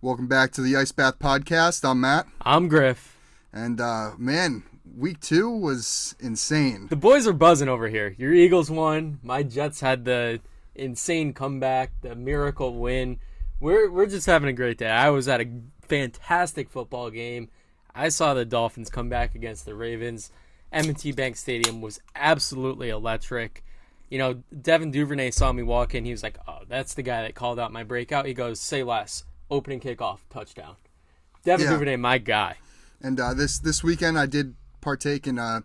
Welcome back to the Ice Bath Podcast. I'm Matt. I'm Griff. And, man, week 2 was insane. The boys are buzzing over here. Your Eagles won. My Jets had the insane comeback, the miracle win. We're just having a great day. I was at a fantastic football game. I saw the Dolphins come back against the Ravens. M&T Bank Stadium was absolutely electric. You know, Devin Duvernay saw me walk in. He was like, oh, that's the guy that called out my breakout. He goes, say less. Opening kickoff, touchdown. Devin Duvernay, my guy. And this weekend I did partake in a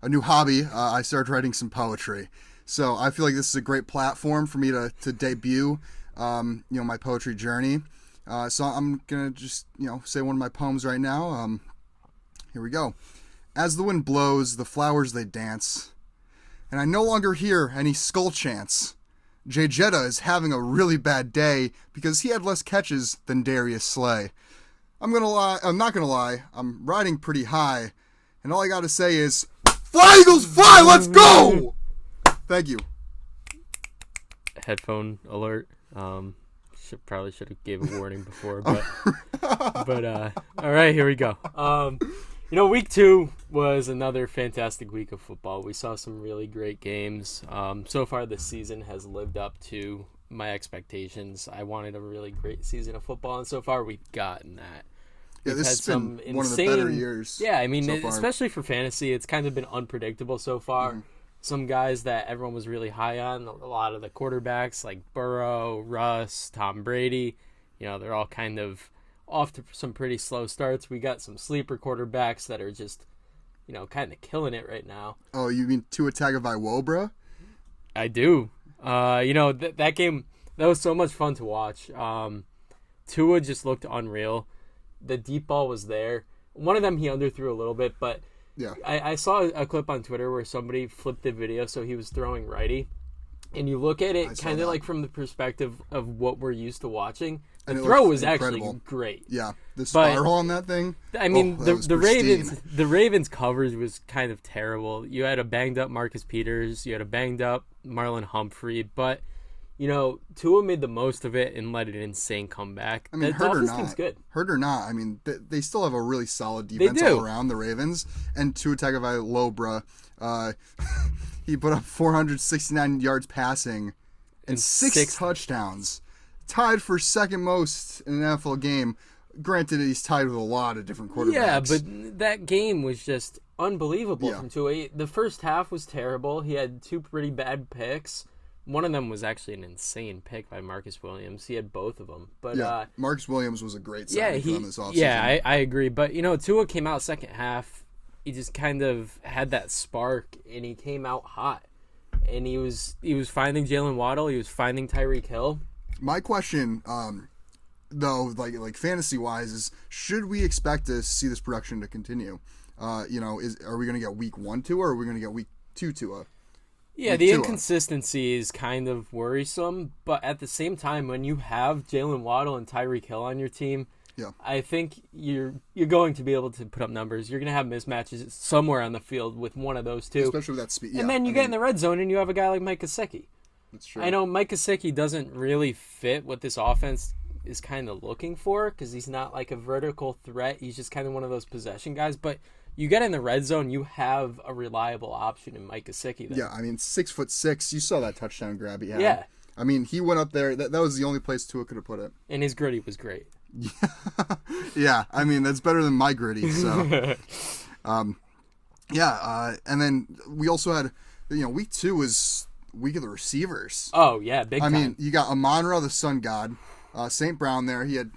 new hobby. I started writing some poetry. So I feel like this is a great platform for me to debut, my poetry journey. So I'm going to just, say one of my poems right now. Here we go. As the wind blows, the flowers they dance, and I no longer hear any skull chants. Jay Jetta is having a really bad day because he had less catches than Darius Slay. I'm not gonna lie, I'm riding pretty high, and all I gotta say is, fly Eagles fly, let's go! Thank you. Headphone alert. Probably should have gave a warning before, but all right, here we go. Week 2 was another fantastic week of football. We saw some really great games. So far this season has lived up to my expectations. I wanted a really great season of football, and so far we've gotten that. Yeah, this has been one of the better years. Yeah, I mean, especially for fantasy, it's kind of been unpredictable so far. Mm-hmm. Some guys that everyone was really high on, a lot of the quarterbacks like Burrow, Russ, Tom Brady, they're all kind of off to some pretty slow starts. We got some sleeper quarterbacks that are just, kind of killing it right now. Oh, you mean Tua Tagovi? I do. That game, that was so much fun to watch. Tua just looked unreal. The deep ball was there. One of them he underthrew a little bit, but yeah. I saw a clip on Twitter where somebody flipped the video so he was throwing righty. And you look at it kind of like from the perspective of what we're used to watching. The throw was actually great. Yeah, the spiral on that thing. I mean, the Ravens coverage was kind of terrible. You had a banged up Marcus Peters, you had a banged up Marlon Humphrey, but Tua made the most of it and led an insane comeback. I mean, hurt or not, I mean, they still have a really solid defense all around, the Ravens. And Tua Tagovailoa, he put up 469 yards passing and six touchdowns. Tied for second most in an NFL game. Granted, he's tied with a lot of different quarterbacks. Yeah, but that game was just unbelievable from Tua. The first half was terrible. He had 2 pretty bad picks. One of them was actually an insane pick by Marcus Williams. He had both of them. But Marcus Williams was a great signing for them this offseason. Yeah, I agree. But, Tua came out second half. He just kind of had that spark, and he came out hot. And he was finding Jalen Waddle. He was finding Tyreek Hill. My question, though, like fantasy-wise, is should we expect to see this production to continue? Are we going to get week 1 Tua, or are we going to get week 2 Tua? Yeah, the inconsistency is kind of worrisome, but at the same time, when you have Jalen Waddle and Tyreek Hill on your team, I think you're going to be able to put up numbers. You're going to have mismatches somewhere on the field with one of those two. Especially with that speed. And then you get in the red zone and you have a guy like Mike Gesicki. That's true. I know Mike Gesicki doesn't really fit what this offense is kind of looking for because he's not like a vertical threat. He's just kind of one of those possession guys. But you get in the red zone, you have a reliable option in Mike Gesicki. Yeah, I mean, 6'6". You saw that touchdown grab he had. Yeah. I mean, he went up there. That was the only place Tua could have put it. And his gritty was great. Yeah, I mean, that's better than my gritty. So, and then we also had, week 2 was week of the receivers. Oh, yeah, big time. I mean, you got Amon-Ra, the Sun God, St. Brown there. He had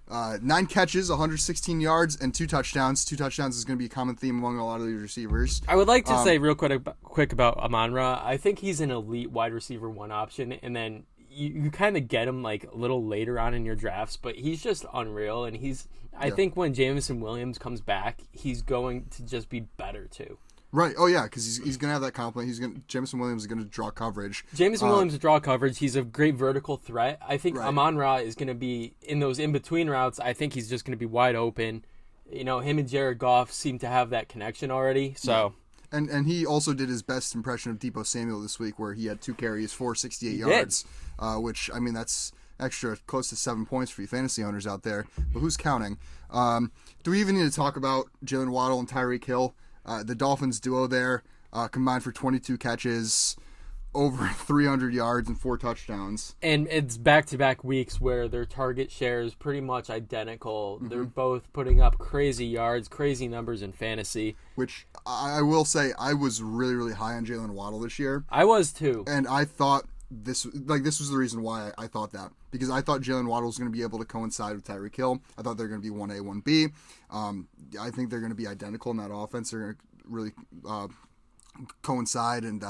9 catches, 116 yards, and 2 touchdowns. 2 touchdowns is going to be a common theme among a lot of these receivers. I would like to say real quick about Amon-Ra. I think he's an elite wide receiver 1 option, and then you kind of get him like a little later on in your drafts, but he's just unreal, and I think when Jameson Williams comes back, he's going to just be better too. Right. Oh, yeah, because he's going to have that compliment. Jameson Williams is going to draw coverage. Jameson Williams draw coverage. He's a great vertical threat. I think Amon-Ra is going to be in those in-between routes. I think he's just going to be wide open. Him and Jared Goff seem to have that connection already. So, and he also did his best impression of Deebo Samuel this week, where he had 2 carries, 468 yards, which, I mean, that's extra close to 7 points for you fantasy owners out there. But who's counting? Do we even need to talk about Jalen Waddle and Tyreek Hill? The Dolphins duo there combined for 22 catches, over 300 yards and 4 touchdowns. And it's back-to-back weeks where their target share is pretty much identical. Mm-hmm. They're both putting up crazy yards, crazy numbers in fantasy. Which I will say, I was really, really high on Jalen Waddle this year. I was too. And I thought this was the reason why I thought that. Because I thought Jalen Waddle was going to be able to coincide with Tyreek Hill. I thought they're going to be 1A, 1B. I think they're going to be identical in that offense. They're going to really coincide, and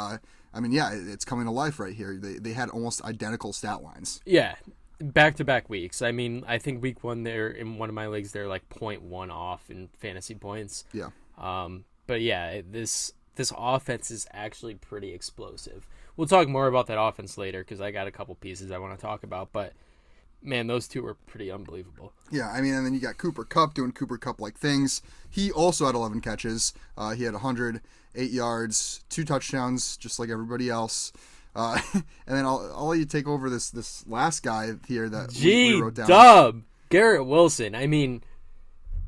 it's coming to life right here. They had almost identical stat lines. Yeah, back-to-back weeks. I mean, I think week 1 they're in one of my leagues, they're like 0.1 off in fantasy points. Yeah. But yeah, this offense is actually pretty explosive. We'll talk more about that offense later because I got a couple pieces I want to talk about, but man, those two were pretty unbelievable. Yeah, I mean, and then you got Cooper Kupp doing Cooper Kupp-like things. He also had 11 catches. He had 108 yards, 2 touchdowns, just like everybody else. And then I'll let you take over this last guy here that we wrote down. G-Dub, Garrett Wilson. I mean,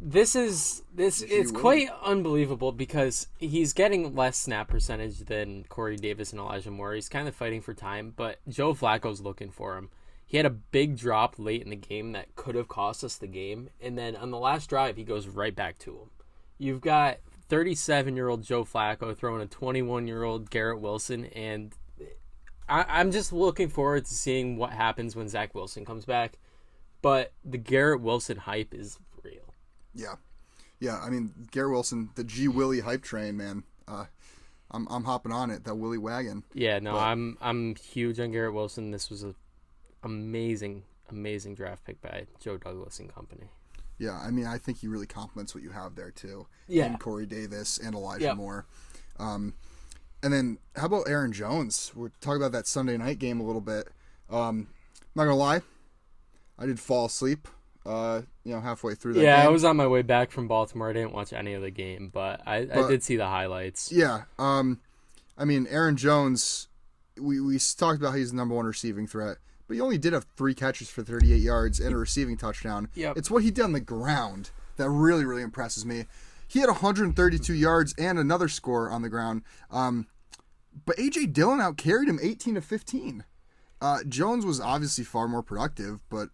it's quite unbelievable because he's getting less snap percentage than Corey Davis and Elijah Moore. He's kind of fighting for time, but Joe Flacco's looking for him. He had a big drop late in the game that could have cost us the game, and then on the last drive, he goes right back to him. You've got 37-year-old Joe Flacco throwing a 21-year-old Garrett Wilson, and I'm just looking forward to seeing what happens when Zach Wilson comes back, but the Garrett Wilson hype is real. Yeah, I mean, Garrett Wilson, the G. Willie hype train, man. I'm hopping on it, that Willie wagon. Yeah, no, but I'm huge on Garrett Wilson. This was a amazing draft pick by Joe Douglas and company. Yeah, I mean, I think he really complements what you have there too. Yeah, and Corey Davis and Elijah Moore. And then how about Aaron Jones? We're talking about that Sunday night game a little bit. I'm not gonna lie, I did fall asleep. Halfway through that game. I was on my way back from Baltimore. I didn't watch any of the game, but I did see the highlights. Yeah. I mean, Aaron Jones, we talked about how he's the number 1 receiving threat, but he only did have 3 catches for 38 yards and a receiving touchdown. Yep. It's what he did on the ground that really, really impresses me. He had 132 yards and another score on the ground. But A.J. Dillon outcarried him 18-15. Jones was obviously far more productive, but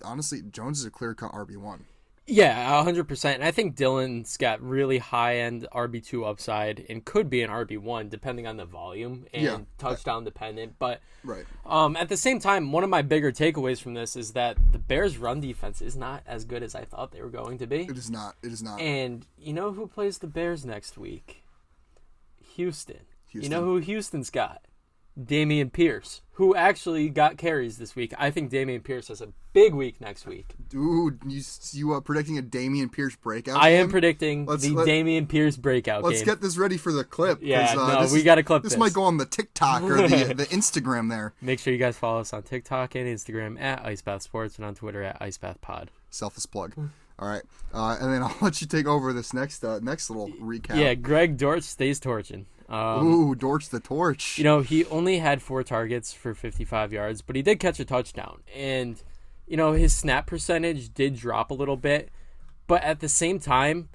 honestly, Jones is a clear-cut RB1. Yeah, 100%. And I think Dillon's got really high-end RB2 upside and could be an RB1 depending on the volume and touchdown dependent. But right. At the same time, one of my bigger takeaways from this is that the Bears' run defense is not as good as I thought they were going to be. It is not. And you know who plays the Bears next week? Houston. You know who Houston's got? Dameon Pierce, who actually got carries this week. I think Dameon Pierce has a big week next week. Dude, you are predicting a Dameon Pierce breakout I game? am predicting Dameon Pierce breakout game. Let's get this ready for the clip. Yeah, we got to clip this. This might go on the TikTok or the Instagram there. Make sure you guys follow us on TikTok and Instagram at IceBath Sports and on Twitter at IceBathPod. Selfless plug. All right. And then I'll let you take over this next little recap. Yeah, Greg Dortch stays torching. Dortch the torch. He only had 4 targets for 55 yards, but he did catch a touchdown. And, his snap percentage did drop a little bit. But at the same time,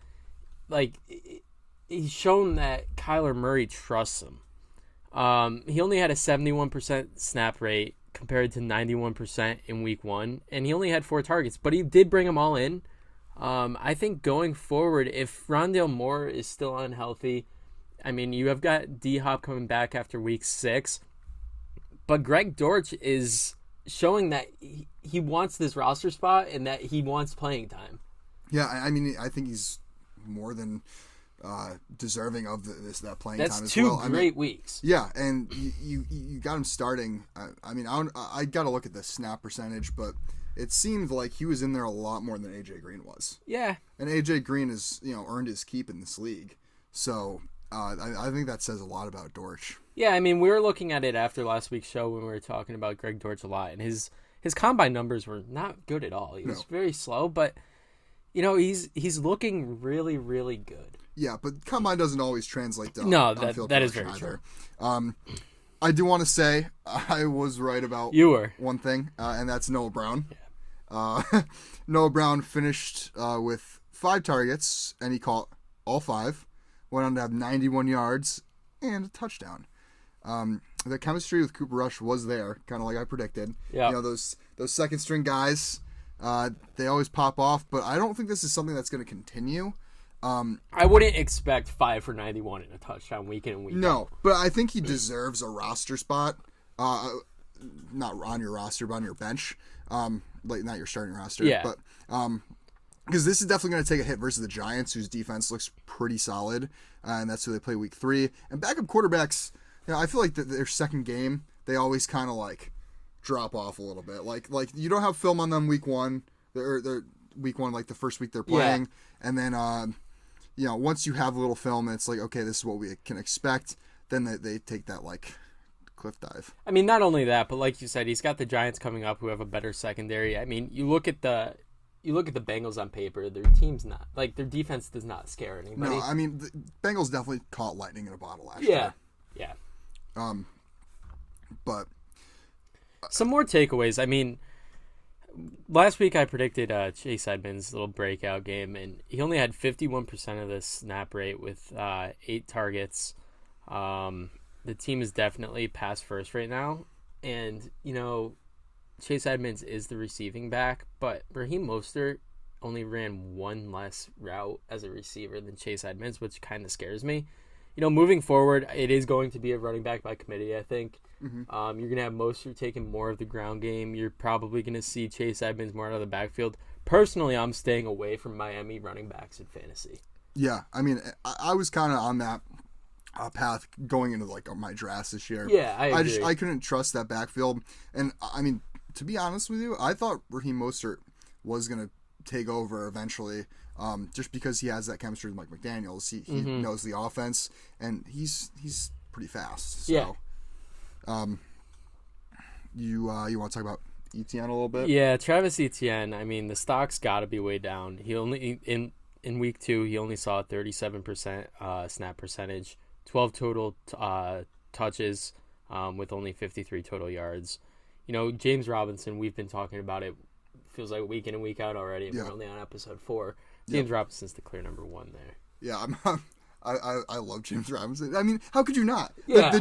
he's shown that Kyler Murray trusts him. He only had a 71% snap rate compared to 91% in week 1. And he only had 4 targets, but he did bring them all in. I think going forward, if Rondale Moore is still unhealthy, I mean, you have got D-Hop coming back after week 6, but Greg Dortch is showing that he wants this roster spot and that he wants playing time. Yeah, I mean, I think he's more than deserving of that playing time as well. That's 2 great weeks. Yeah, and you got him starting. I got to look at the snap percentage, but it seemed like he was in there a lot more than A.J. Green was. Yeah. And A.J. Green has earned his keep in this league, so... I think that says a lot about Dortch. Yeah, I mean, we were looking at it after last week's show when we were talking about Greg Dortch a lot, and his combine numbers were not good at all. He was very slow, but he's looking really, really good. Yeah, but combine doesn't always translate to that is very true. I I do want to say I was right about You were. one thing, and that's Noah Brown. Noah Brown finished with 5 targets, and he caught all 5. Went on to have 91 yards and a touchdown. The chemistry with Cooper Rush was there, kind of like I predicted. Yeah. Those second string guys, they always pop off, but I don't think this is something that's going to continue. I wouldn't expect 5 for 91 in a touchdown week in and week out. No, but I think he deserves a roster spot. Not on your roster, but on your bench. Not your starting roster. Yeah. But because this is definitely going to take a hit versus the Giants, whose defense looks pretty solid, and that's who they play week 3. And backup quarterbacks, I feel like their second game, they always kind of like drop off a little bit. Like you don't have film on them week 1, or week 1, like the first week they're playing, and then once you have a little film and it's like, okay, this is what we can expect, then they take that like cliff dive. I mean, not only that, but like you said, he's got the Giants coming up who have a better secondary. I mean, you look at the Bengals on paper, their team's not, like, their defense does not scare anybody. No, I mean, the Bengals definitely caught lightning in a bottle last year. Yeah. But some more takeaways. I mean, last week I predicted Chase Edmonds' little breakout game, and he only had 51% of the snap rate with 8 targets. The team is definitely pass first right now, and Chase Edmonds is the receiving back, but Raheem Mostert only ran 1 less route as a receiver than Chase Edmonds, which kind of scares me. Moving forward, it is going to be a running back by committee, I think. Mm-hmm. You're going to have Mostert taking more of the ground game. You're probably going to see Chase Edmonds more out of the backfield. Personally, I'm staying away from Miami running backs in fantasy. Yeah, I mean, I was kind of on that path going into like my drafts this year. Yeah, I agree. I couldn't trust that backfield. And, I mean, to be honest with you, I thought Raheem Mostert was going to take over eventually, just because he has that chemistry with Mike McDaniels. He Mm-hmm. knows the offense, and he's pretty fast. So, Yeah. You want to talk about Etienne a little bit? Yeah, Travis Etienne, I mean, the stock's got to be way down. He only, in week 2, he only saw a 37% snap percentage, 12 total touches, with only 53 total yards. James Robinson, we've been talking about it, feels like week in and week out already, and we're only on episode 4. James Robinson's the clear number 1 there. Yeah, I love James Robinson. I mean, how could you not? Yeah. The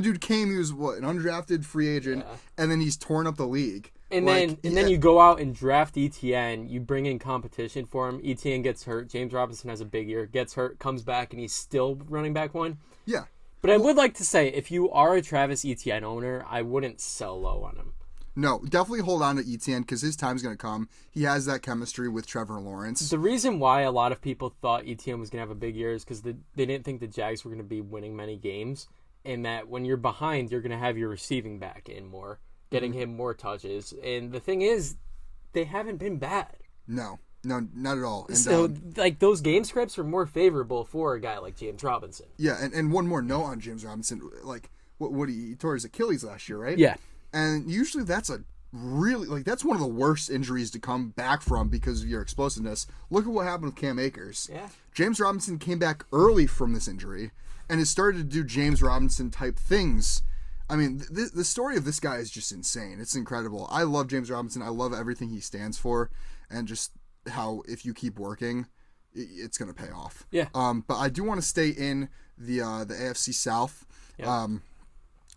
dude came, he was an undrafted free agent, and then he's torn up the league. And then you go out and draft ETN, you bring in competition for him, ETN gets hurt, James Robinson has a big year, gets hurt, comes back, and he's still running back 1. Yeah. But I would like to say, if you are a Travis Etienne owner, I wouldn't sell low on him. No, definitely hold on to Etienne because his time's going to come. He has that chemistry with Trevor Lawrence. The reason why a lot of people thought Etienne was going to have a big year is because they didn't think the Jags were going to be winning many games, and that when you're behind, you're going to have your receiving back in more, getting him more touches. And the thing is, they haven't been bad. No, not at all. And, so, those game scripts are more favorable for a guy like James Robinson. Yeah, and one more note on James Robinson. Like, what he tore his Achilles last year, right? Yeah. And usually that's that's one of the worst injuries to come back from because of your explosiveness. Look at what happened with Cam Akers. Yeah. James Robinson came back early from this injury and has started to do James Robinson type things. I mean, the story of this guy is just insane. It's incredible. I love James Robinson. I love everything he stands for, and just how if you keep working, it's going to pay off. Yeah. But I do want to stay in the AFC South. Yep.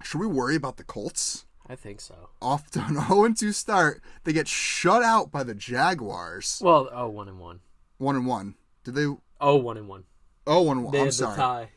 Should we worry about the Colts? I think so. Off to an 0-2 start, they get shut out by the Jaguars. Well, 1-1. 1-1. Did they? 1-1. 0-1. They I'm had sorry. the tie.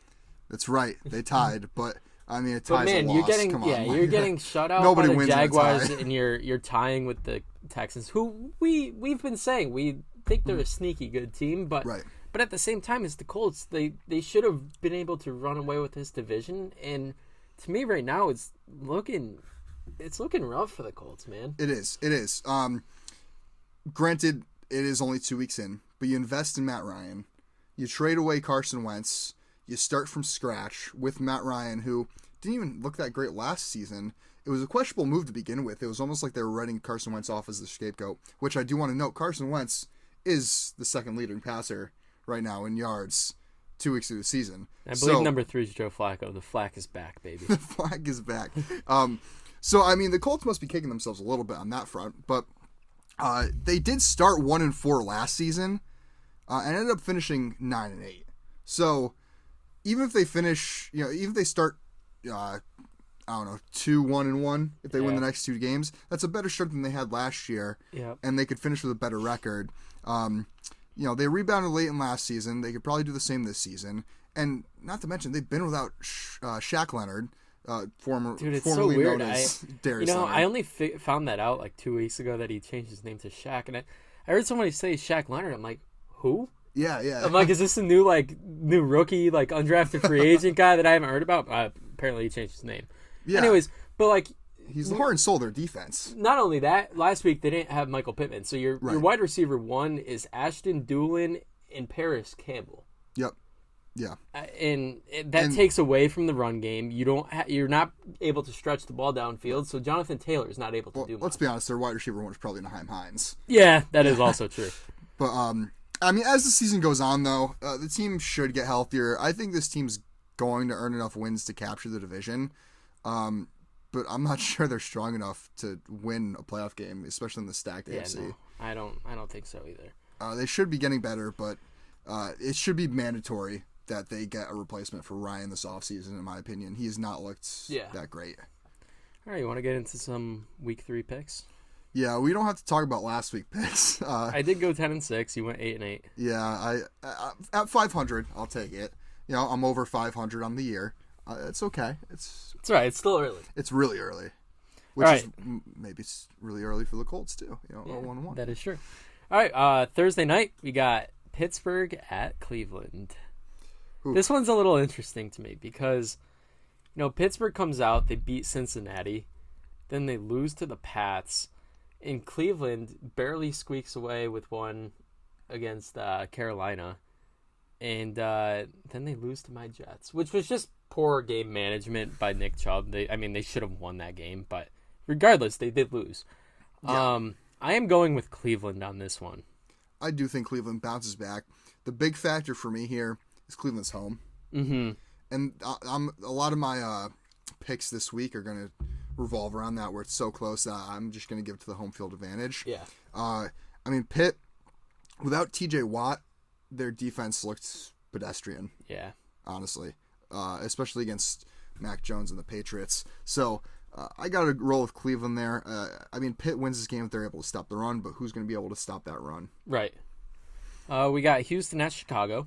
That's right. They tied, but I mean, a tie's But man, a loss. you're getting Come on. you're getting shut out Nobody by the wins in a Jaguars, tie. and you're tying with the Texans, who we've been saying we think they're a sneaky good team, but Right. but at the same time, it's the Colts. They should have been able to run away with this division, and to me, right now, it's looking rough for the Colts, man. It is. Granted, it is only 2 weeks in, but you invest in Matt Ryan. You trade away Carson Wentz. You start from scratch with Matt Ryan, who didn't even look that great last season. It was a questionable move to begin with. It was almost like they were writing Carson Wentz off as the scapegoat, which I do want to note. Carson Wentz is the second leading passer right now in yards 2 weeks through the season. I believe number 3 is Joe Flacco. The Flack is back, baby. The Flack is back. So, I mean, the Colts must be kicking themselves a little bit on that front, but they did start 1-4 last season and ended up finishing 9-8. So, even if they finish, even if they start, 2-1-1, if they win the next 2 games, that's a better start than they had last year, and they could finish with a better record. They rebounded late in last season. They could probably do the same this season. And not to mention, they've been without Shaq Leonard, formerly so weird. known as Darius Leonard. I only found that out like 2 weeks ago that he changed his name to Shaq. And I heard somebody say Shaq Leonard. I'm like, who? Yeah. I'm like, is this a new rookie, like undrafted free agent guy that I haven't heard about? Apparently he changed his name. Yeah. Anyways, but like... He's the heart and soul of their defense. Not only that, last week they didn't have Michael Pittman. So your wide receiver 1 is Ashton Doolin and Paris Campbell. Yep. Yeah. And that takes away from the run game. You're not able to stretch the ball downfield, so Jonathan Taylor is not able to do much. Let's be honest, their wide receiver 1 is probably Naheem Hines. Yeah, that is also true. But, I mean, as the season goes on, though, the team should get healthier. I think this team's going to earn enough wins to capture the division. But I'm not sure they're strong enough to win a playoff game, especially in the stacked AFC. No, I don't think so either. They should be getting better, but it should be mandatory that they get a replacement for Ryan this offseason, in my opinion. He has not looked that great. All right, you want to get into some Week 3 picks? Yeah, we don't have to talk about last week picks. I did go 10-6. You went 8-8. Yeah, I at 500, I'll take it. I'm over 500 on the year. It's okay. It's all right. It's still early. It's really early, which is maybe it's really early for the Colts too. 1-1. That is true. All right. Thursday night we got Pittsburgh at Cleveland. Ooh. This one's a little interesting to me because Pittsburgh comes out, they beat Cincinnati, then they lose to the Pats, and Cleveland barely squeaks away with one against Carolina, and then they lose to my Jets, which was just poor game management by Nick Chubb. They should have won that game, but regardless, they did lose. Yeah. I am going with Cleveland on this one. I do think Cleveland bounces back. The big factor for me here is Cleveland's home. Mm-hmm. And a lot of my picks this week are going to revolve around that, where it's so close that I'm just going to give it to the home field advantage. Yeah. Pitt, without TJ Watt, their defense looked pedestrian. Yeah. Honestly. Especially against Mac Jones and the Patriots. So I got to roll with Cleveland there. Pitt wins this game if they're able to stop the run, but who's going to be able to stop that run? Right. We got Houston at Chicago.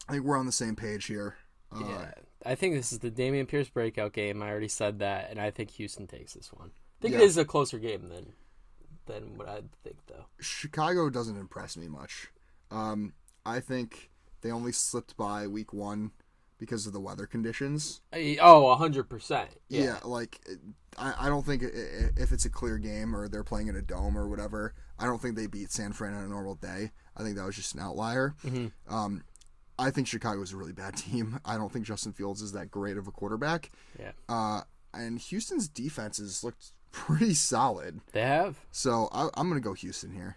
I think we're on the same page here. Yeah, I think this is the Dameon Pierce breakout game. I already said that, and I think Houston takes this one. I think it is a closer game than what I think, though. Chicago doesn't impress me much. I think they only slipped by week 1 because of the weather conditions. 100%. Yeah, I don't think if it's a clear game or they're playing in a dome or whatever, I don't think they beat San Fran on a normal day. I think that was just an outlier. Mm-hmm. I think Chicago is a really bad team. I don't think Justin Fields is that great of a quarterback. Yeah. And Houston's defenses looked pretty solid. They have. So I'm going to go Houston here.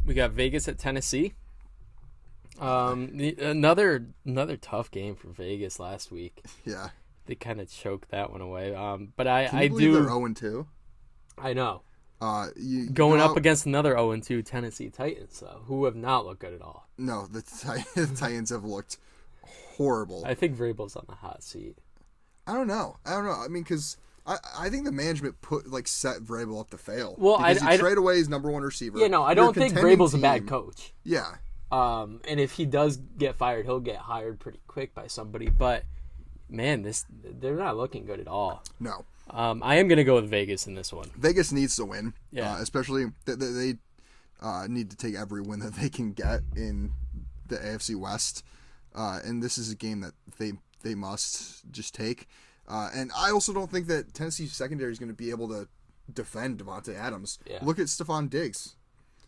We got Vegas at Tennessee. Another tough game for Vegas last week. Yeah. They kind of choked that one away. But Can you believe they're 0-2? I know. Going up against another 0-2 Tennessee Titans, though, who have not looked good at all. No, the Titans have looked horrible. I think Vrabel's on the hot seat. I don't know. Because I think the management set Vrabel up to fail. Well, because he trade away his number 1 receiver. Yeah, no, I don't think Vrabel's a bad coach. Yeah. And if he does get fired, he'll get hired pretty quick by somebody. But man, they're not looking good at all. No. I am going to go with Vegas in this one. Vegas needs to win. Yeah. Especially they need to take every win that they can get in the AFC West. And this is a game that they must just take. And I also don't think that Tennessee's secondary is going to be able to defend Devontae Adams. Yeah. Look at Stephon Diggs.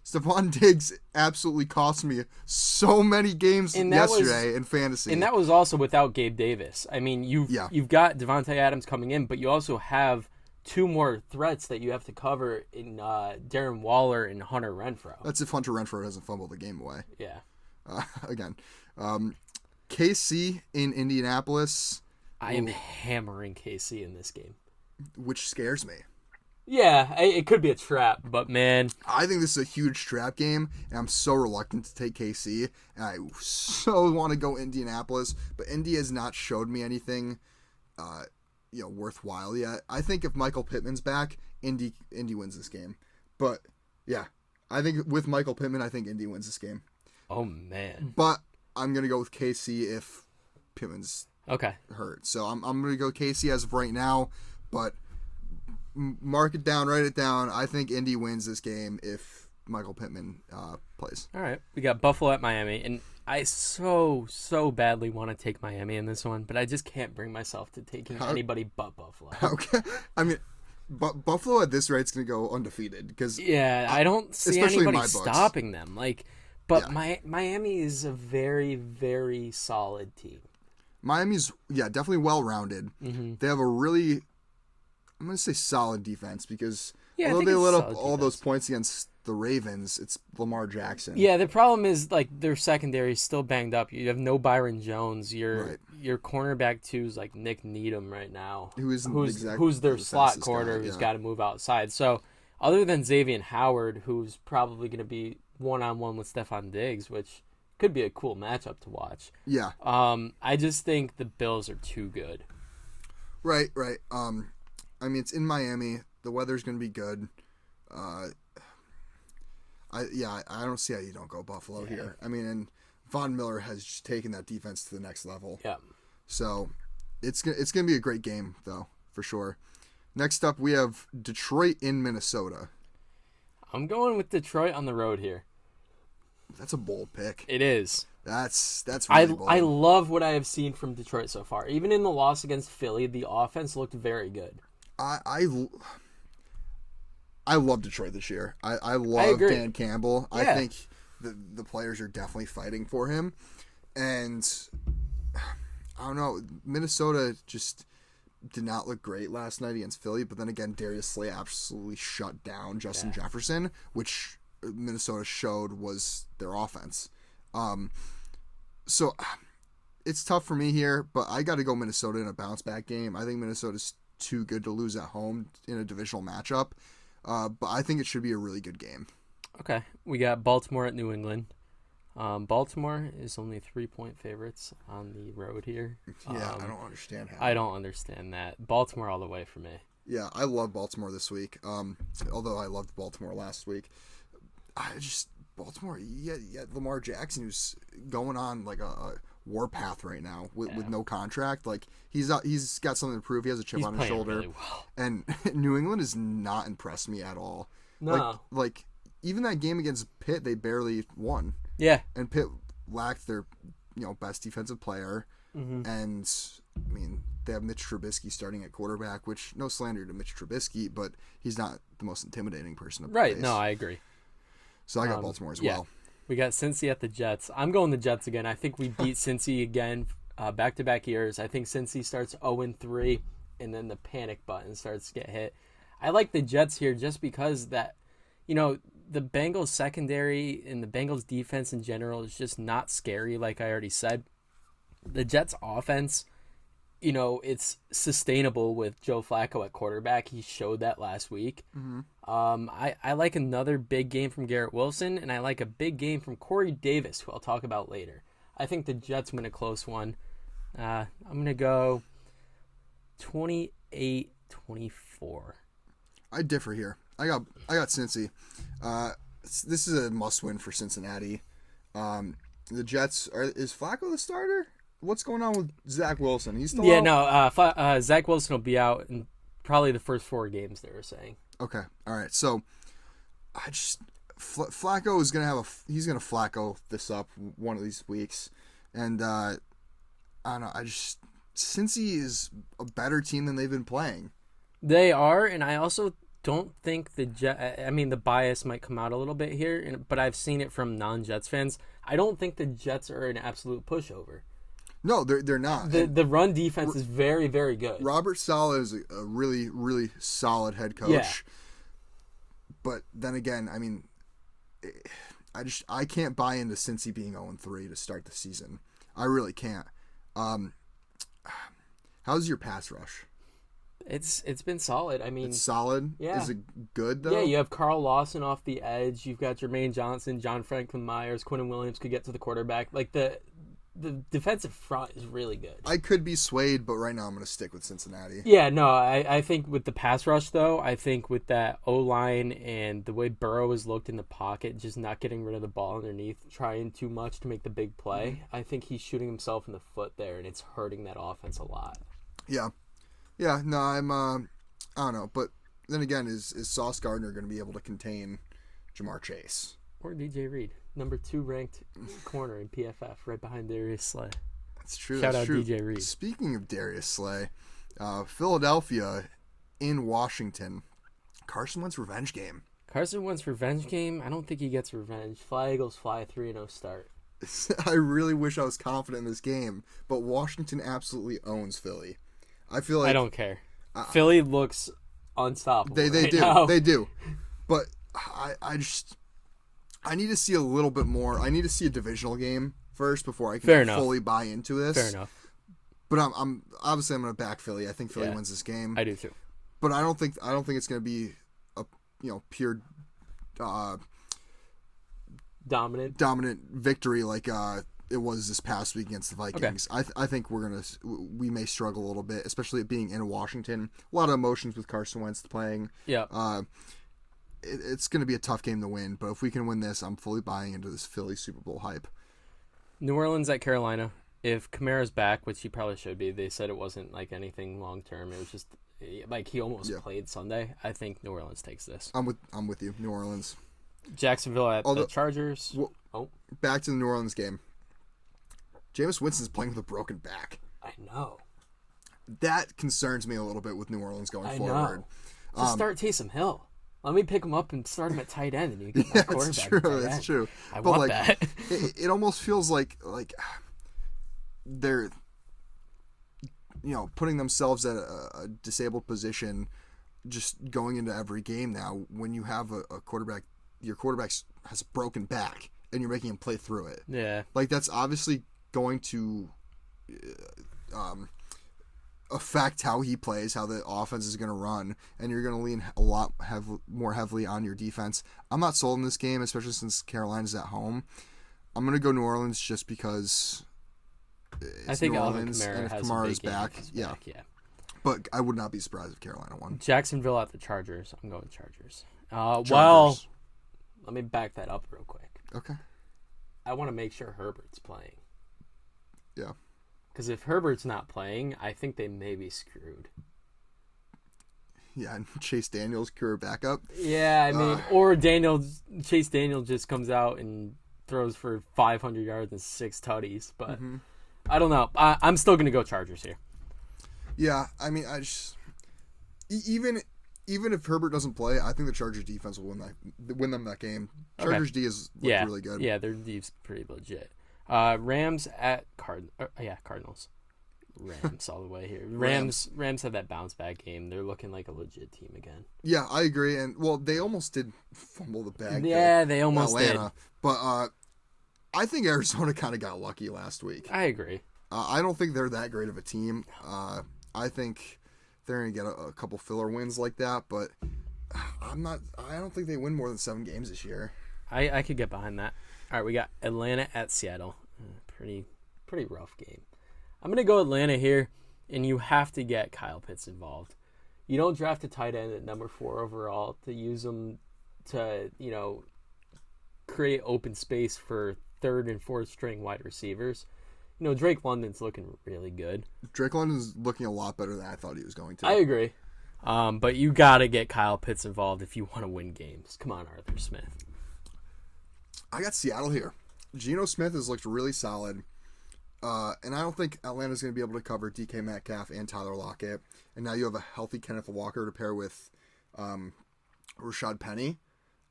Stephon Diggs absolutely cost me so many games yesterday in fantasy. And that was also without Gabe Davis. You've got Devontae Adams coming in, but you also have 2 more threats that you have to cover in Darren Waller and Hunter Renfrow. That's if Hunter Renfrow doesn't fumble the game away. Yeah. Again. KC in Indianapolis. I am hammering KC in this game. Which scares me. Yeah, it could be a trap, but man. I think this is a huge trap game, and I'm so reluctant to take KC, and I so want to go Indianapolis, but Indy has not showed me anything worthwhile yet. I think if Michael Pittman's back, Indy wins this game. But, yeah, I think with Michael Pittman, I think Indy wins this game. Oh, man. But I'm going to go with KC if Pittman's okay hurt. So I'm going to go KC as of right now, but mark it down, write it down. I think Indy wins this game if Michael Pittman plays. All right. We got Buffalo at Miami, and I so badly want to take Miami in this one, but I just can't bring myself to taking anybody but Buffalo. Okay. I mean, Buffalo at this rate's going to go undefeated because I don't see anybody stopping them. But Miami is a very, very solid team. Miami's definitely well-rounded. Mm-hmm. They have a really, I'm going to say solid defense because although they lit up all those points against the Ravens, it's Lamar Jackson. Yeah, the problem is their secondary is still banged up. You have no Byron Jones. Your cornerback two is Nick Needham right now, who's their slot corner who's got to move outside. So other than Xavier Howard, who's probably going to be one-on-one with Stephon Diggs, which could be a cool matchup to watch. Yeah. I just think the Bills are too good. Right. I mean, it's in Miami. The weather's going to be good. I don't see how you don't go Buffalo here. I mean, and Von Miller has just taken that defense to the next level. Yeah. So it's going to be a great game, though, for sure. Next up, we have Detroit in Minnesota. I'm going with Detroit on the road here. That's a bold pick. It is. That's really bold. I love what I have seen from Detroit so far. Even in the loss against Philly, the offense looked very good. I love Detroit this year. I love Dan Campbell. Yeah. I think the players are definitely fighting for him. And I don't know, Minnesota just did not look great last night against Philly, but then again, Darius Slay absolutely shut down Justin Jefferson, which Minnesota showed was their offense. So it's tough for me here, but I got to go Minnesota in a bounce-back game. I think Minnesota's too good to lose at home in a divisional matchup, but I think it should be a really good game. Okay, we got Baltimore at New England. Baltimore is only 3-point favorites on the road here. Yeah, I don't understand how. I don't understand that. Baltimore all the way for me. Yeah, I love Baltimore this week. Although I loved Baltimore last week. Baltimore, Lamar Jackson, who's going on like a warpath right now with no contract. Like he's got something to prove. He has a chip on his shoulder. Really well. And New England has not impressed me at all. No. Like even that game against Pitt, they barely won. Yeah. And Pitt lacked their best defensive player. Mm-hmm. And I mean, they have Mitch Trubisky starting at quarterback, which no slander to Mitch Trubisky, but he's not the most intimidating person to face. Right. No, I agree. So I got Baltimore as well. We got Cincy at the Jets. I'm going the Jets again. I think we beat Cincy again back-to-back years. I think Cincy starts 0-3, and then the panic button starts to get hit. I like the Jets here just because that, the Bengals secondary and the Bengals defense in general is just not scary, like I already said. The Jets offense, it's sustainable with Joe Flacco at quarterback. He showed that last week. Mm-hmm. I like another big game from Garrett Wilson, and I like a big game from Corey Davis, who I'll talk about later. I think the Jets win a close one. I'm going to go 28-24. I differ here. I got Cincy. This is a must-win for Cincinnati. The Jets, is Flacco the starter? What's going on with Zach Wilson? He's still out? Zach Wilson will be out in probably the first 4 games, they were saying. Okay. All right. So, Flacco is going to he's going to Flacco this up one of these weeks. And, I don't know. Cincy is a better team than they've been playing. They are, and I also don't think the bias might come out a little bit here, but I've seen it from non-Jets fans. I don't think the Jets are an absolute pushover. No, they're not. The run defense is very, very good. Robert Saleh is a really, really solid head coach. Yeah. But then again, I mean, I can't buy into Cincy being 0-3 to start the season. I really can't. How's your pass rush? It's been solid. I mean, It's solid. Yeah. Is it good though? yeah, you have Carl Lawson off the edge. You've got Jermaine Johnson, John Franklin Myers, Quinton Williams could get to the quarterback. Like the defensive front is really good. I could be swayed, but right now I'm going to stick with Cincinnati. Yeah, no, I think with the pass rush, though, I think with that O-line and the way Burrow has looked in the pocket, just not getting rid of the ball underneath, trying too much to make the big play, I think he's shooting himself in the foot there, and it's hurting that offense a lot. Yeah. Yeah, no, I don't know. But then again, is Sauce Gardner going to be able to contain Jamar Chase? Or DJ Reed, number 2 ranked corner in PFF, right behind Darius Slay. That's true. Shout that's out true. DJ Reed. Speaking of Darius Slay, Philadelphia in Washington, Carson Wentz revenge game. Carson Wentz revenge game. I don't think he gets revenge. Fly Eagles fly 3-0 start. I really wish I was confident in this game, but Washington absolutely owns Philly. I feel like I don't care. Philly looks unstoppable. they right do now. they do, but I need to see a little bit more. I need to see a divisional game first before I can fully buy into this. Fair enough. But I'm obviously going to back Philly. I think Philly wins this game. I do too. But I don't think it's going to be a pure dominant victory like it was this past week against the Vikings. Okay. I think we may struggle a little bit, especially it being in Washington. A lot of emotions with Carson Wentz playing. Yeah. It's going to be a tough game to win, but if we can win this, I'm fully buying into this Philly Super Bowl hype. New Orleans at Carolina. If Kamara's back, which he probably should be, they said it wasn't like anything long term. It was just like he almost played Sunday. I think New Orleans takes this. I'm with you, New Orleans. Jacksonville at the Chargers. Back to the New Orleans game. Jameis Winston's playing with a broken back. I know. That concerns me a little bit with New Orleans going forward. Just start Taysom Hill. Let me pick him up and start him at tight end, and you get my quarterback. That's true. I want that. It almost feels like they're putting themselves at a disabled position, just going into every game now. When you have a quarterback, your quarterback has a broken back, and you're making him play through it. Yeah, like that's obviously going to affect how he plays, how the offense is going to run, and you're going to lean a lot more heavily on your defense. I'm not sold in this game, especially since Carolina's at home. I'm going to go New Orleans just because I think New Alvin Orleans, Kamara and if has Kamara's a big back, game. Yeah. But I would not be surprised if Carolina won. Jacksonville at the Chargers. I'm going Chargers. Chargers. Well, let me back that up real quick. Okay. I want to make sure Herbert's playing. Yeah. Because if Herbert's not playing, I think they may be screwed. Yeah, and Chase Daniels career backup. Yeah, I mean, or Chase Daniel just comes out and throws for 500 yards and 6 tutties. But I don't know. I'm still going to go Chargers here. Yeah, I mean, even if Herbert doesn't play, I think the Chargers defense will win them that game. Chargers D is really good. Yeah, their D's pretty legit. Rams at Cardinals. Rams all the way here. Rams had that bounce back game. They're looking like a legit team again. Yeah, I agree. And they almost did fumble the bag. Yeah, they almost Atlanta. did. But I think Arizona kind of got lucky last week. I agree. I don't think they're that great of a team. I think they're going to get a couple filler wins like that, but I don't think they win more than 7 games this year. I could get behind that. All right, we got Atlanta at Seattle. Pretty rough game. I'm going to go Atlanta here, and you have to get Kyle Pitts involved. You don't draft a tight end at number 4 overall to use him to, create open space for 3rd and 4th string wide receivers. Drake London's looking really good. Drake London's looking a lot better than I thought he was going to. I agree. But you got to get Kyle Pitts involved if you want to win games. Come on, Arthur Smith. I got Seattle here. Geno Smith has looked really solid. And I don't think Atlanta's going to be able to cover DK Metcalf and Tyler Lockett. And now you have a healthy Kenneth Walker to pair with Rashad Penny.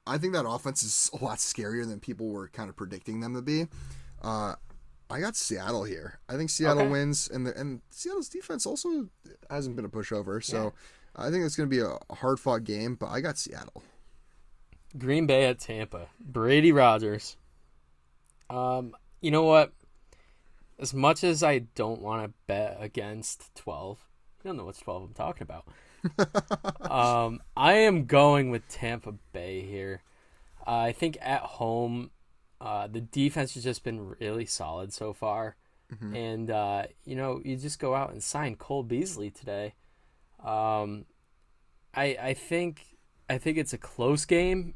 I think that offense is a lot scarier than people were kind of predicting them to be. I got Seattle here. I think Seattle wins, and Seattle's defense also hasn't been a pushover. So I think it's going to be a hard-fought game, but I got Seattle. Green Bay at Tampa. Brady Rodgers. You know what? as much as I don't want to bet against 12, you don't know which 12 I'm talking about. I am going with Tampa Bay here. I think at home, the defense has just been really solid so far. Mm-hmm. And, you just go out and sign Cole Beasley today. I think it's a close game,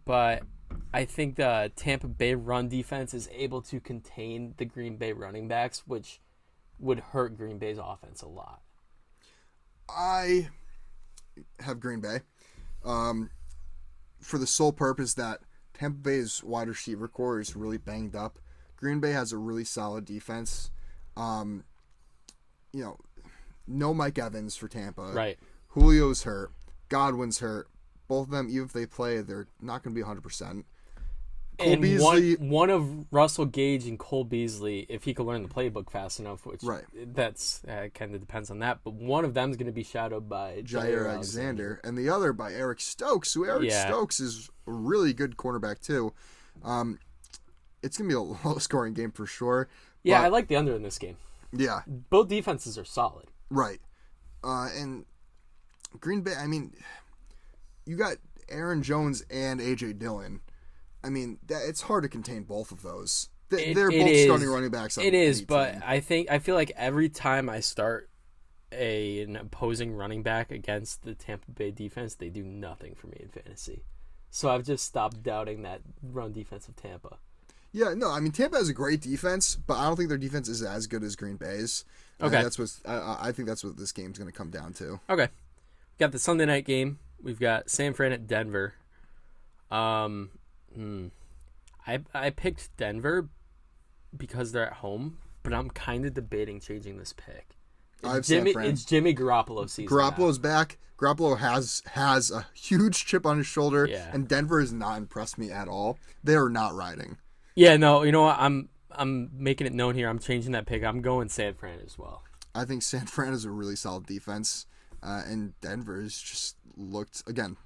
but I think the Tampa Bay run defense is able to contain the Green Bay running backs, which would hurt Green Bay's offense a lot. I have Green Bay for the sole purpose that Tampa Bay's wide receiver core is really banged up. Green Bay has a really solid defense. No Mike Evans for Tampa. Right. Julio's hurt. Godwin's hurt. Both of them, even if they play, they're not going to be 100%. And Beasley, one of Russell Gage and Cole Beasley, if he could learn the playbook fast enough, which that's kind of depends on that, but one of them is going to be shadowed by Jair Alexander, and the other by Eric Stokes, who Stokes is a really good cornerback too. It's going to be a low-scoring game for sure. Yeah, I like the under in this game. Yeah. Both defenses are solid. Right. And Green Bay, I mean, you got Aaron Jones and A.J. Dillon. I mean, it's hard to contain both of those. They're both starting running backs. It is, but I feel like every time I start an opposing running back against the Tampa Bay defense, they do nothing for me in fantasy. So I've just stopped doubting that run defense of Tampa. Yeah, no, I mean, Tampa has a great defense, but I don't think their defense is as good as Green Bay's. Okay. I think that's what this game's going to come down to. Okay. We got the Sunday night game. We've got San Fran at Denver. I picked Denver because they're at home, but I'm kind of debating changing this pick. It's Jimmy Garoppolo season. Garoppolo's back. Garoppolo has a huge chip on his shoulder, and Denver has not impressed me at all. They are not riding. Yeah, no, you know what? I'm making it known here. I'm changing that pick. I'm going San Fran as well. I think San Fran is a really solid defense, and Denver has just looked, again,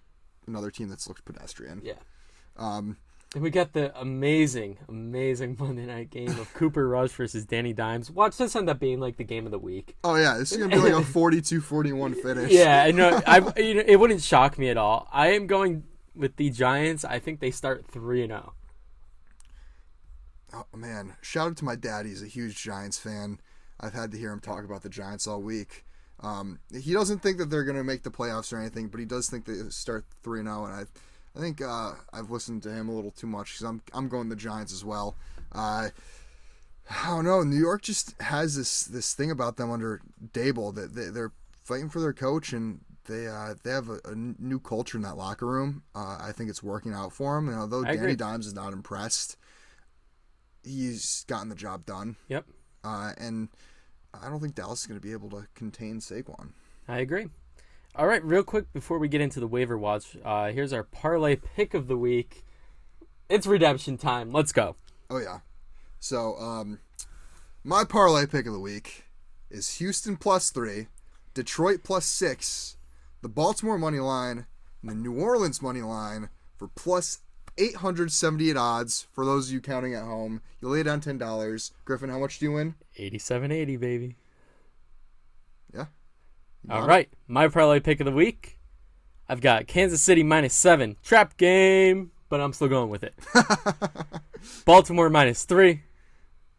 another team that's looked pedestrian. Yeah. And we got the amazing Monday night game of Cooper Rush versus Danny Dimes. Watch this end up being like the game of the week. Oh yeah, this is gonna be like a 42-41 finish. Yeah, I know. It wouldn't shock me at all. I am going with the Giants. I think they start 3-0. Oh man, shout out to my dad. He's a huge Giants fan. I've had to hear him talk about the Giants all week. He doesn't think that they're gonna make the playoffs or anything, but he does think they start 3-0, and I think I've listened to him a little too much because I'm going the Giants as well. I don't know. New York just has this thing about them under Dable that they're fighting for their coach, and they have a new culture in that locker room. I think it's working out for them. And although Danny Dimes is not impressed, he's gotten the job done. Yep. And I don't think Dallas is going to be able to contain Saquon. I agree. All right, real quick before we get into the waiver watch, here's our parlay pick of the week. It's redemption time. Let's go. Oh, yeah. So, my parlay pick of the week is Houston +3, Detroit +6, the Baltimore money line, and the New Orleans money line for +878 odds. For those of you counting at home, you lay down $10. Griffin, how much do you win? $87.80, baby. Yeah. All right, my parlay pick of the week. I've got Kansas City -7, trap game, but I'm still going with it. Baltimore -3,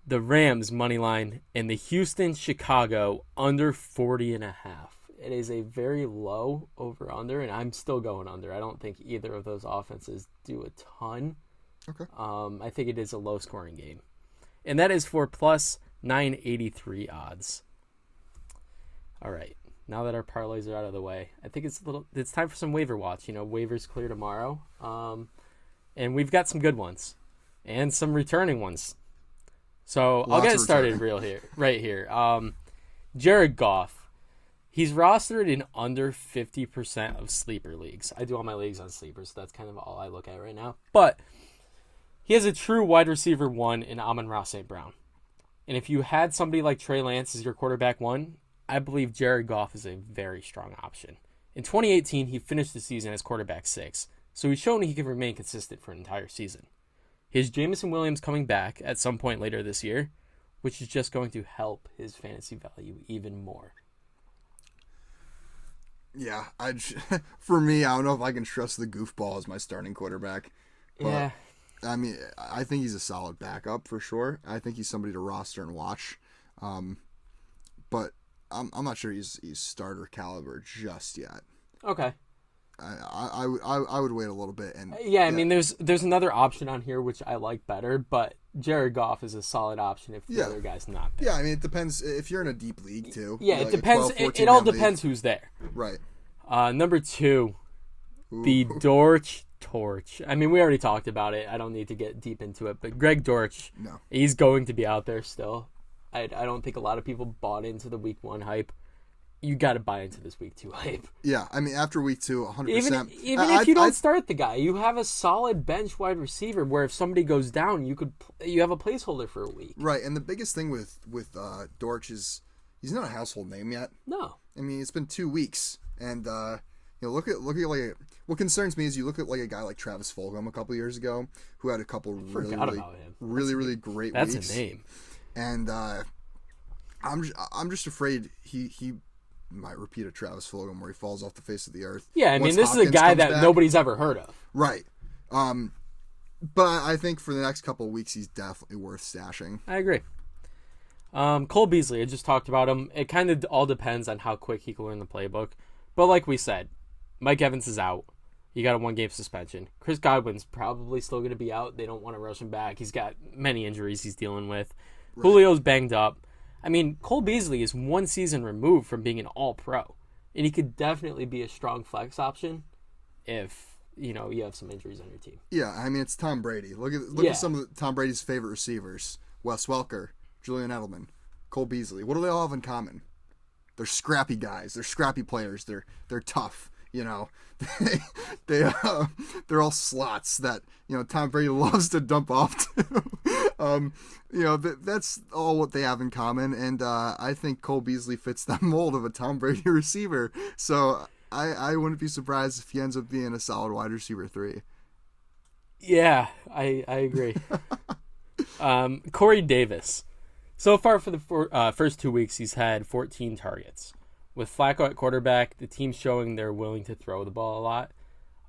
the Rams money line, and the Houston-Chicago under 40.5. It is a very low over/under, and I'm still going under. I don't think either of those offenses do a ton. Okay. I think it is a low-scoring game, and that is for +983 odds. All right. Now that our parlays are out of the way, I think it's time for some waiver watch. Waivers clear tomorrow. And we've got some good ones and some returning ones. So I'll get it started right here. Jared Goff. He's rostered in under 50% of sleeper leagues. I do all my leagues on sleeper, so that's kind of all I look at right now. But he has a true wide receiver 1 in Amon-Ra St. Brown. And if you had somebody like Trey Lance as your quarterback 1, I believe Jared Goff is a very strong option. In 2018, he finished the season as quarterback 6, so he's shown he can remain consistent for an entire season. His Jameson Williams coming back at some point later this year which is just going to help his fantasy value even more. Yeah, for me, I don't know if I can trust the goofball as my starting quarterback. But, Yeah. I mean, I think he's a solid backup for sure. I think he's somebody to roster and watch. But I'm not sure he's starter caliber just yet. Okay. I would wait a little bit and Yeah, I mean, there's another option on here which I like better, but Jared Goff is a solid option if the other guy's not there. Yeah, I mean, it depends if you're in a deep league too. Yeah, like it depends. 12, It all depends who's there. Right. Number 2, the Dortch Torch. I mean, we already talked about it. I don't need to get deep into it, but Greg Dortch, he's going to be out there still. I don't think a lot of people bought into the week 1 hype. You got to buy into this week 2 hype. Yeah, I mean, after week 2, 100%. Even if you don't start the guy, you have a solid bench wide receiver where if somebody goes down, you have a placeholder for a week. Right, and the biggest thing with Dortch is he's not a household name yet. No. I mean, it's been 2 weeks, and look at like what concerns me is you look at like a guy like Travis Fulgham a couple years ago who had a couple really great weeks. That's a name. And I'm just afraid he might repeat a Travis Fulgham where he falls off the face of the earth. Yeah, I mean, this is a guy that nobody's ever heard of. Right. But I think for the next couple of weeks, he's definitely worth stashing. I agree. Cole Beasley, I just talked about him. It kind of all depends on how quick he can learn the playbook. But like we said, Mike Evans is out. He got a 1-game suspension. Chris Godwin's probably still going to be out. They don't want to rush him back. He's got many injuries he's dealing with. Right. Julio's banged up. I mean, Cole Beasley is 1 season removed from being an all-pro. And he could definitely be a strong flex option if, you have some injuries on your team. Yeah, I mean, it's Tom Brady. Look at some of Tom Brady's favorite receivers. Wes Welker, Julian Edelman, Cole Beasley. What do they all have in common? They're scrappy guys. They're scrappy players. They're tough. They're all slots that Tom Brady loves to dump off to. That's all what they have in common, and I think Cole Beasley fits that mold of a Tom Brady receiver. So I wouldn't be surprised if he ends up being a solid wide receiver 3. Yeah, I agree. Corey Davis. So far for the first 2 weeks, he's had 14 targets. With Flacco at quarterback, the team's showing they're willing to throw the ball a lot.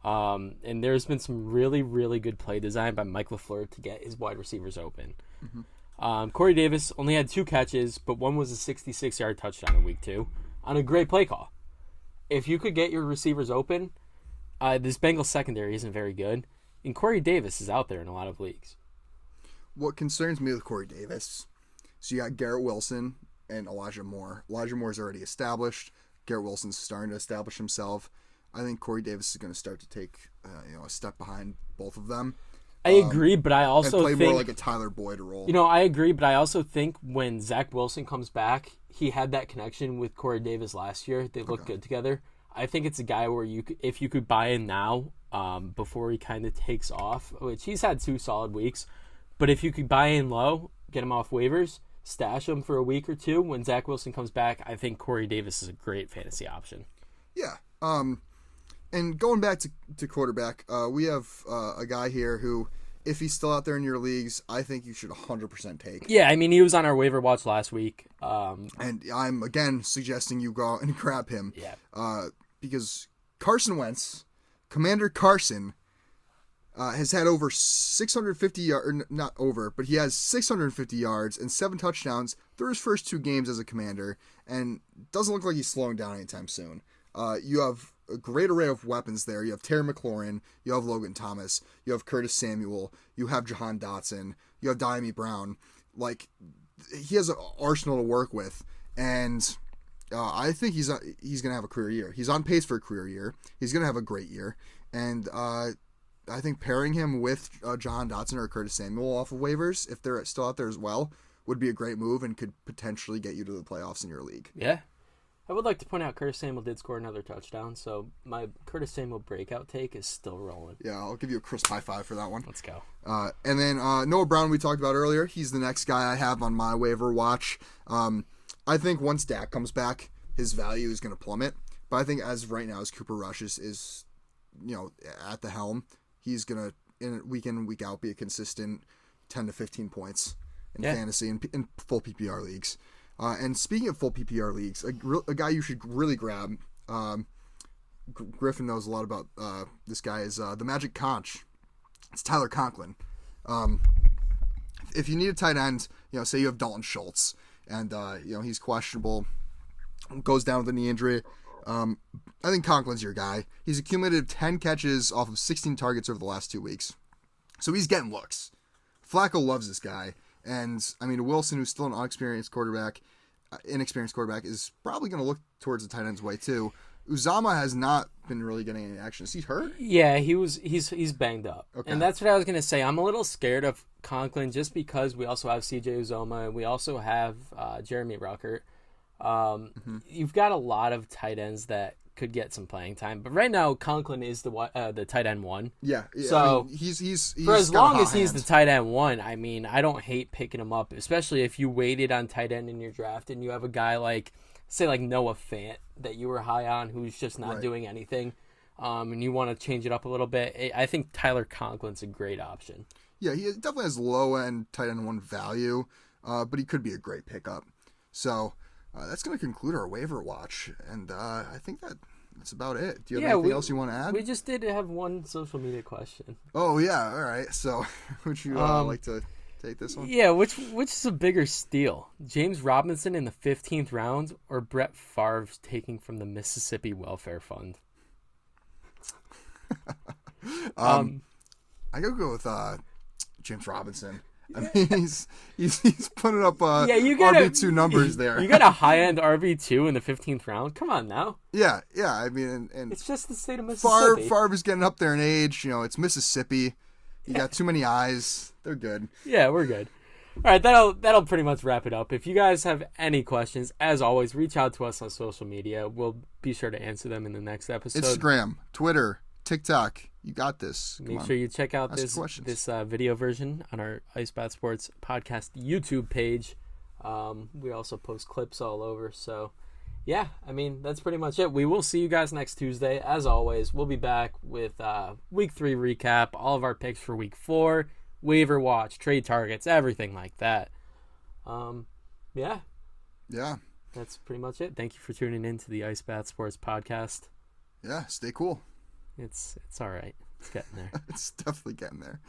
And there's been some really, really good play design by Mike LaFleur to get his wide receivers open. Mm-hmm. Corey Davis only had 2 catches, but one was a 66-yard touchdown in week 2 on a great play call. If you could get your receivers open, this Bengals secondary isn't very good, and Corey Davis is out there in a lot of leagues. What concerns me with Corey Davis, so you got Garrett Wilson and Elijah Moore. Elijah Moore's already established. Garrett Wilson's starting to establish himself. I think Corey Davis is going to start to take a step behind both of them. I agree, but I also think more like a Tyler Boyd role. I agree, but I also think when Zach Wilson comes back, he had that connection with Corey Davis last year. They looked good together. I think it's a guy where if you could buy in now, before he kind of takes off, which he's had 2 solid weeks, but if you could buy in low, get him off waivers, stash him for a week or 2 when Zach Wilson comes back, I think Corey Davis is a great fantasy option. Yeah. And going back to quarterback, we have a guy here who, if he's still out there in your leagues, I think you should 100% take. Yeah, I mean, he was on our waiver watch last week. And I'm, again, suggesting you go out and grab him. Yeah. Because Carson Wentz, Commander Carson, has had over 650 yards, not over, but he has 650 yards and 7 touchdowns through his first 2 games as a Commander, and doesn't look like he's slowing down anytime soon. You have a great array of weapons there. You have Terry McLaurin, you have Logan Thomas, you have Curtis Samuel, you have Jahan Dotson, you have Diami Brown. Like, he has an arsenal to work with, and I think he's going to have a career year. He's on pace for a career year. He's going to have a great year, and I think pairing him with Jahan Dotson or Curtis Samuel off of waivers, if they're still out there as well, would be a great move and could potentially get you to the playoffs in your league. Yeah. I would like to point out Curtis Samuel did score another touchdown, so my Curtis Samuel breakout take is still rolling. Yeah, I'll give you a crisp high five for that one. Let's go. And then Noah Brown we talked about earlier. He's the next guy I have on my waiver watch. I think once Dak comes back, his value is going to plummet. But I think as of right now, as Cooper Rush is at the helm, he's going to, week in and week out, be a consistent 10 to 15 points. in fantasy and in full PPR leagues. And speaking of full PPR leagues, a guy you should really grab. Griffin knows a lot about this guy. Is the Magic Conch. It's Tyler Conklin. If you need a tight end, say you have Dalton Schultz, and he's questionable, goes down with a knee injury. I think Conklin's your guy. He's accumulated 10 catches off of 16 targets over the last 2 weeks, so he's getting looks. Flacco loves this guy, and Wilson, who's still an inexperienced quarterback, is probably going to look towards the tight end's way too. Uzama has not been really getting any action. Is he hurt? Yeah, he's banged up. Okay. And that's what I was going to say. I'm a little scared of Conklin just because we also have CJ Uzama and we also have Jeremy Ruckert. You've got a lot of tight ends that could get some playing time, but right now Conklin is the tight end one. Yeah. So he's for as long as he's the tight end one, I don't hate picking him up, especially if you waited on tight end in your draft and you have a guy like, say, like Noah Fant that you were high on who's just not doing anything, and you want to change it up a little bit. I think Tyler Conklin's a great option. Yeah, he definitely has low end tight end one value, but he could be a great pickup. So. That's going to conclude our waiver watch, and I think that's about it. Do you have anything else you want to add? We just did have one social media question. Oh, yeah. All right. So would you like to take this one? Yeah, which is a bigger steal? James Robinson in the 15th round or Brett Favre taking from the Mississippi Welfare Fund? I gotta go with James Robinson. He's putting up RB2 numbers there. You got a high-end RB2 in the 15th round? Come on now. Yeah. And it's just the state of Mississippi. Favre is getting up there in age. It's Mississippi. You got too many eyes. They're good. Yeah, we're good. All right, that'll pretty much wrap it up. If you guys have any questions, as always, reach out to us on social media. We'll be sure to answer them in the next episode. Instagram, Twitter, TikTok. You got this. Make sure you check out this video version on our Ice Bat Sports podcast YouTube page. We also post clips all over. So, yeah, that's pretty much it. We will see you guys next Tuesday. As always, we'll be back with Week 3 recap, all of our picks for Week 4, waiver watch, trade targets, everything like that. Yeah. That's pretty much it. Thank you for tuning in to the Ice Bat Sports podcast. Yeah, stay cool. It's all right. It's getting there. It's definitely getting there.